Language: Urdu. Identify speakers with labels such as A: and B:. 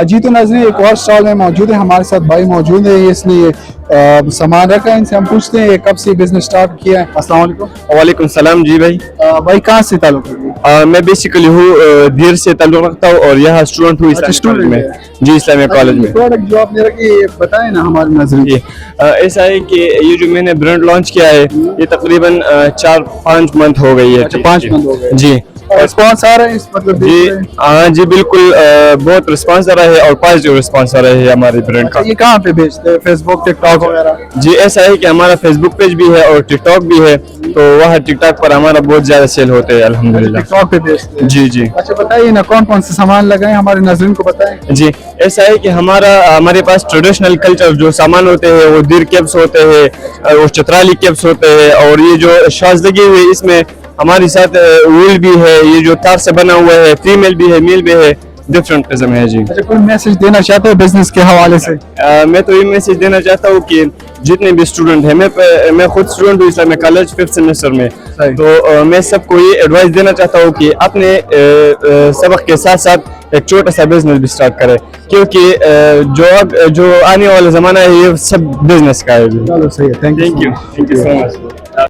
A: جی تو ناظرین ایک اور اسٹال میں موجود ہے, ہمارے ساتھ بھائی موجود ہیں, اس نے سامان رکھا ہے, ان سے ہم پوچھتے ہیں کب سے بزنس اسٹارٹ کیا ہے. السلام علیکم.
B: وعلیکم السلام. جی بھائی,
A: بھائی کہاں سے تعلق ہے؟
B: میں بیسیکلی ہوں دیر سے تعلق رکھتا ہوں اور یہاں اسٹوڈنٹ ہوں اسلامیہ کالج میں. جی اسلامیہ کالج میں.
A: پروڈکٹ جو آپ نے رکھی ہے بتائیں نا ہمارے ناظرین.
B: ایسا ہے کہ یہ جو میں نے برانڈ لانچ کیا ہے یہ تقریباً 4-5 منتھ ہو گئی ہے.
A: 5 منتھ ہو گئے.
B: جی.
A: رسپانس آ رہا ہے اس مطلب؟
B: جی ہاں جی بالکل, بہت رسپانس آ رہا ہے اور پازیٹیو رسپانس آ رہا ہے ہمارے برانڈ کا.
A: یہ کہاں پہ بیچتے ہیں, فیس بک, ٹک ٹاک وغیرہ؟
B: جی ایسا ہے کہ ہمارا فیس بک پیج بھی ہے اور ٹک ٹاک بھی ہے, تو وہاں ٹک ٹاک پر ہمارا بہت زیادہ سیل ہوتے ہیں الحمدللہ.
A: ٹک ٹاک پہ بیچتے ہیں؟
B: جی جی.
A: اچھا بتائیے نا کون کون سے سامان لگائیں ہمارے ناظرین کو بتائیں.
B: جی ایسا ہے کہ ہمارے پاس ٹریڈیشنل کلچر جو سامان ہوتے ہیں وہ دیر کیپس ہوتے ہیں, وہ چترالی کیپس ہوتے ہیں, اور یہ جو شاز لگی ہوئی اس میں ہمارے ساتھ وول بھی ہے, یہ جو تار سے بنا ہوا ہے, فیمیل بھی ہے میل بھی ہے, ڈفرینٹ قسم ہے. جی
A: اچھا کوئی میسج دینا چاہتے ہیں بزنس کے حوالے سے؟
B: میں تو یہ میسج دینا چاہتا ہوں کہ جتنے بھی اسٹوڈنٹ ہیں, میں خود اسٹوڈنٹ ہوں اسلامیہ کالج 5th سیمسٹر میں, تو میں سب کو یہ ایڈوائس دینا چاہتا ہوں کہ اپنے سبق کے ساتھ ساتھ ایک چھوٹا سا بزنس بھی اسٹارٹ کرے, کیونکہ جو آنے والا زمانہ ہے یہ سب بزنس کا ہے.
A: چلو صحیح ہے, تھینک یو
B: سو مچ.